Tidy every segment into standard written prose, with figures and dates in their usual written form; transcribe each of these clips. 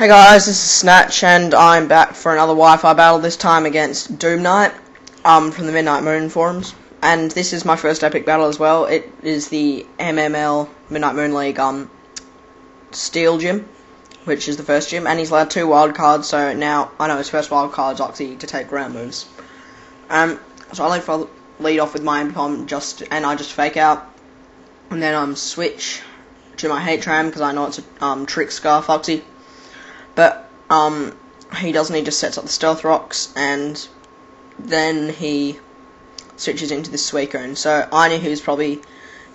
Hey guys, this is Snatch, and I'm back for another Wi-Fi battle, this time against xdoomknight, from the Midnight Moon forums. And this is my first epic battle as well. It is the MML, Midnight Moon League, Steel Gym, which is the first gym, and he's allowed 2 wild cards, so now I know his first wild card's Oxy to take ground moves. So I lead off with my MP-Pom, and I just fake out, and then switch to my hate tram, because I know it's a trick scarf Oxy. But he doesn't, he just sets up the stealth rocks, and then he switches into the Suicune. So I knew he was probably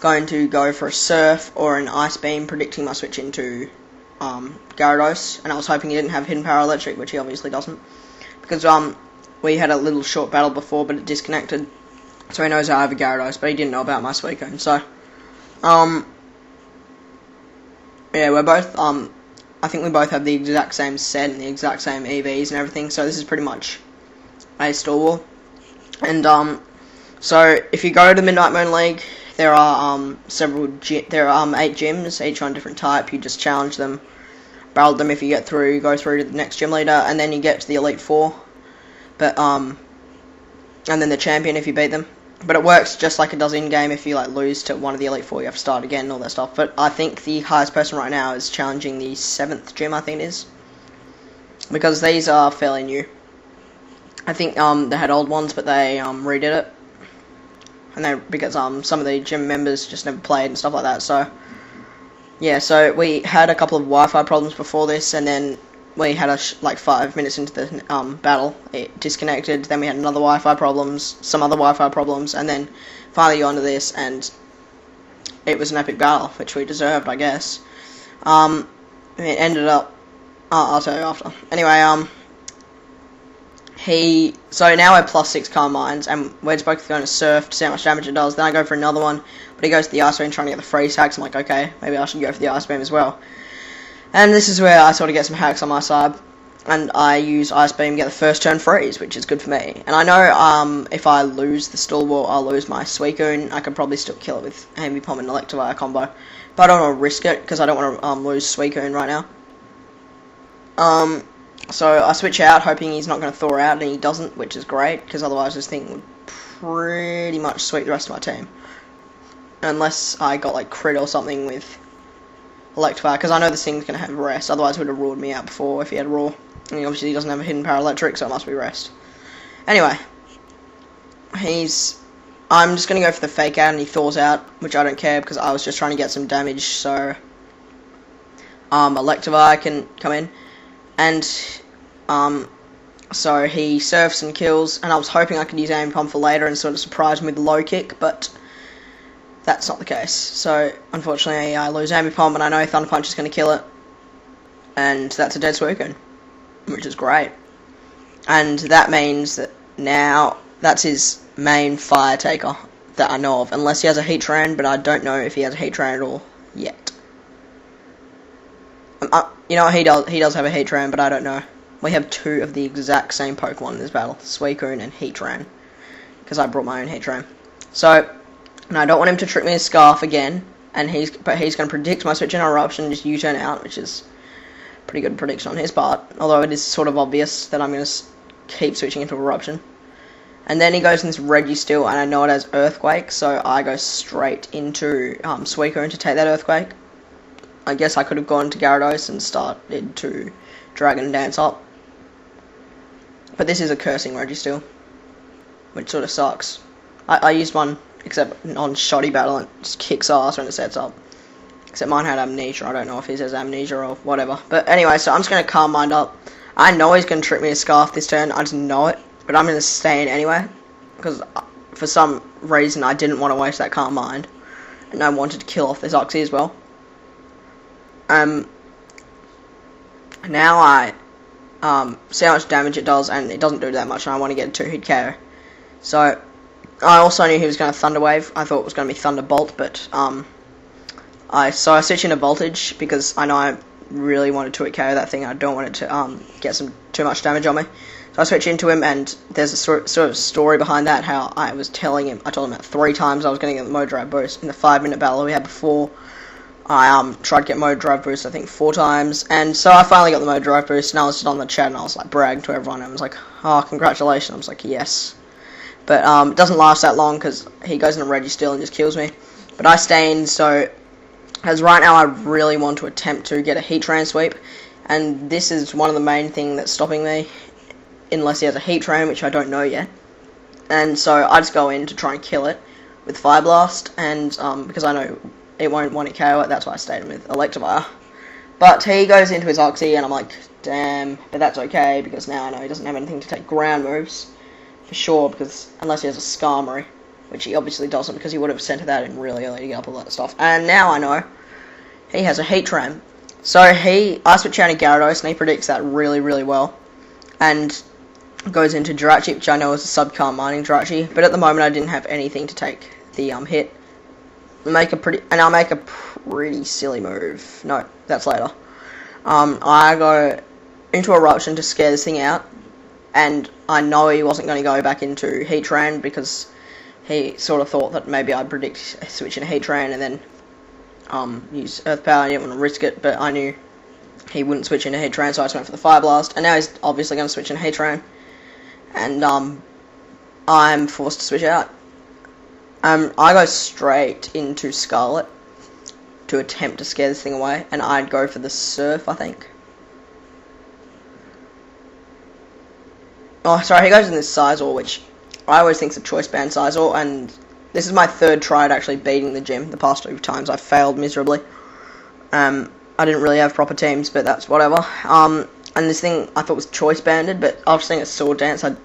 going to go for a surf or an ice beam, predicting my switch into Gyarados, and I was hoping he didn't have hidden power electric, which he obviously doesn't, because we had a little short battle before, but it disconnected, so he knows I have a Gyarados, but he didn't know about my Suicune. So yeah, we're both I think we both have the exact same set and the exact same EVs and everything, so this is pretty much a stall war. And so if you go to the Midnight Moon League, there are 8 gyms, each one different type. You just challenge them, battle them. If you get through, you go through to the next gym leader, and then you get to the Elite Four. But and then the champion if you beat them. But it works just like it does in game. If you lose to one of the Elite Four, you have to start again and all that stuff. But I think the highest person right now is challenging the 7th gym, I think it is, because these are fairly new. I think they had old ones, but they redid it, and because some of the gym members just never played and stuff like that. So yeah, so we had a couple of Wi-Fi problems before this, and then we had 5 minutes into the battle, it disconnected. Then we had another Wi-Fi problems, some other Wi-Fi problems, and then finally got onto this, and it was an epic battle, which we deserved, I guess. It ended up, I'll tell you after. Anyway, so now we're +6 Calm Minds, and we're just both going to surf to see how much damage it does. Then I go for another one, but he goes to the Ice Beam trying to get the freeze hacks. I'm like, okay, maybe I should go for the Ice Beam as well. And this is where I sort of get some hacks on my side, and I use Ice Beam, get the first turn freeze, which is good for me. And I know if I lose the stall war, I'll lose my Suicune. I could probably still kill it with MP-Pom and Electivire combo, but I don't want to risk it, because I don't want to lose Suicune right now. So I switch out, hoping he's not going to thaw out, and he doesn't, which is great, because otherwise this thing would pretty much sweep the rest of my team. Unless I got crit or something with Electivire, because I know this thing's going to have rest, otherwise it would have ruled me out before if he had raw. And obviously he doesn't have a hidden power electric, so it must be rest. Anyway, I'm just going to go for the fake out, and he thaws out, which I don't care, because I was just trying to get some damage, so Electivire can come in. And so he surfs and kills, and I was hoping I could use aim-pom for later and sort of surprise him with the low kick, but that's not the case. So unfortunately I lose aim-pom, and I know Thunder Punch is going to kill it, and that's a dead Suicune, which is great. And that means that now that's his main fire taker that I know of, unless he has a Heatran, but I don't know if he has a Heatran at all yet. You know, he does have a Heatran, but I don't know. We have 2 of the exact same Pokemon in this battle, Suicune and Heatran, because I brought my own Heatran. So, and I don't want him to trick me with Scarf again, but he's going to predict my switch in Eruption and just U-turn out, which is pretty good prediction on his part, although it is sort of obvious that I'm going to keep switching into Eruption. And then he goes in this Registeel, and I know it has Earthquake, so I go straight into Suicune to take that Earthquake. I guess I could have gone to Gyarados and started to Dragon Dance up, but this is a cursing Registeel, which sort of sucks. I used one, except on Shoddy Battle, and it just kicks ass when it sets up. Except mine had Amnesia. I don't know if his has Amnesia or whatever. But anyway, so I'm just going to Calm Mind up. I know he's going to trick me with Scarf this turn. I just know it. But I'm going to stay in anyway, because for some reason I didn't want to waste that Calm Mind, and I wanted to kill off this Oxy as well. Now I see how much damage it does, and it doesn't do that much, and I want to get a 2-hit KO. So I also knew he was going to Thunder Wave. I thought it was going to be Thunderbolt, but I switched into Voltage, because I know I really wanted to KO that thing. I don't want it to get too much damage on me. So I switch into him, and there's a sort of story behind that, how I told him that 3 times I was going to get the Modrive boost in the 5-minute battle we had before I tried to get mode drive boost I think 4 times, and so I finally got the mode drive boost, and I was just on the chat and I was like bragging to everyone, and I was like, oh, congratulations. I was like, yes. But it doesn't last that long because he goes into Reggie still and just kills me. But I stay in, so as right now I really want to attempt to get a heat train sweep, and this is one of the main things that's stopping me, unless he has a heat train, which I don't know yet. And so I just go in to try and kill it with Fire Blast, and because I know it won't want to KO it, that's why I stayed in with Electivire. But he goes into his Oxy, and I'm like, damn, but that's okay, because now I know he doesn't have anything to take ground moves, for sure, because unless he has a Skarmory, which he obviously doesn't, because he would have sent that in really early to get up all that stuff. And now I know he has a Heat Train. So I switch out to Gyarados, and he predicts that really, really well, and goes into Jirachi, which I know is a Subcar Mining Jirachi, but at the moment I didn't have anything to take the hit. I'll make a pretty silly move. No, that's later. I go into Eruption to scare this thing out, and I know he wasn't going to go back into Heat Train because he sort of thought that maybe I'd predict switching to Heat Train and then use Earth Power. I didn't want to risk it, but I knew he wouldn't switch into Heat Train, so I just went for the Fire Blast, and now he's obviously going to switch into Heat Train. And I'm forced to switch out. I go straight into Scarlet to attempt to scare this thing away, and I'd go for the Surf, I think. Oh, sorry, he goes in this Sizor, which I always think is a choice band Sizor, and this is my 3rd try at actually beating the gym. The past 2 times I failed miserably. I didn't really have proper teams, but that's whatever. And this thing I thought was choice banded, but after seeing a Sword Dance, I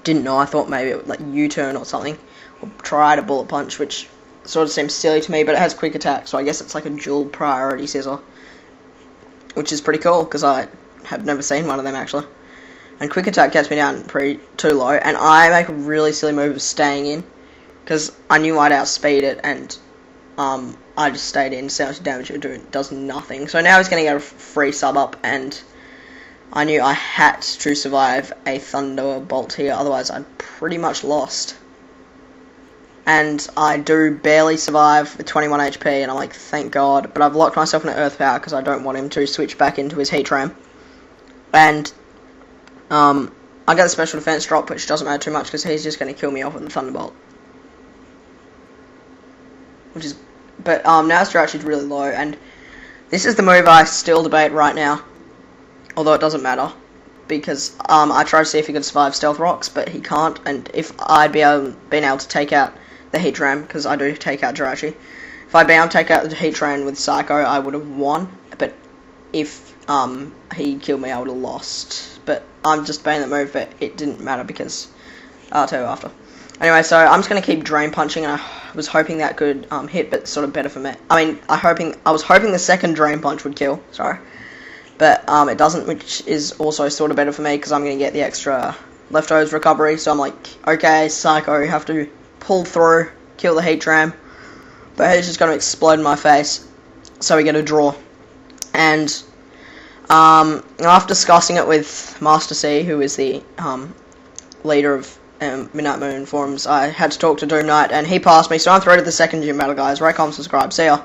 didn't know. I thought maybe it would like U-turn or something, or try to Bullet Punch, which sort of seems silly to me, but it has Quick Attack, so I guess it's like a dual priority scissor, which is pretty cool, because I have never seen one of them actually. And Quick Attack gets me down too low, and I make a really silly move of staying in, because I knew I'd outspeed it, and I just stayed in, see how much damage it would do. It does nothing. So now he's going to get a free sub up, and I knew I had to survive a Thunderbolt here, otherwise I'd pretty much lost. And I do barely survive with 21 HP, and I'm like, thank God. But I've locked myself in an Earth Power because I don't want him to switch back into his Heat Train. And I get a Special Defense drop, which doesn't matter too much because he's just going to kill me off with the Thunderbolt. But now his Jirachi's really low, and this is the move I still debate right now. Although it doesn't matter, because I tried to see if he could survive Stealth Rocks, but he can't, and if I'd been able to take out the Heat Train, because I do take out Jirachi, if I'd been able to take out the Heat Train with Psycho, I would have won, but if he killed me, I would have lost. But I'm just debating that move, but it didn't matter, because I'll tell you after. Anyway, so I'm just going to keep Drain Punching, and I was hoping that could hit, but sort of better for me. I mean, I was hoping the second Drain Punch would kill, sorry. But it doesn't, which is also sort of better for me because I'm going to get the extra leftovers recovery. So I'm like, okay, Psycho, you have to pull through, kill the Heat Train. But he's just going to explode in my face. So we get a draw. And after discussing it with Master C, who is the leader of Midnight Moon forums, I had to talk to Doom Knight, and he passed me. So I'm through to the second gym battle, guys. Rate, comment, subscribe. See ya.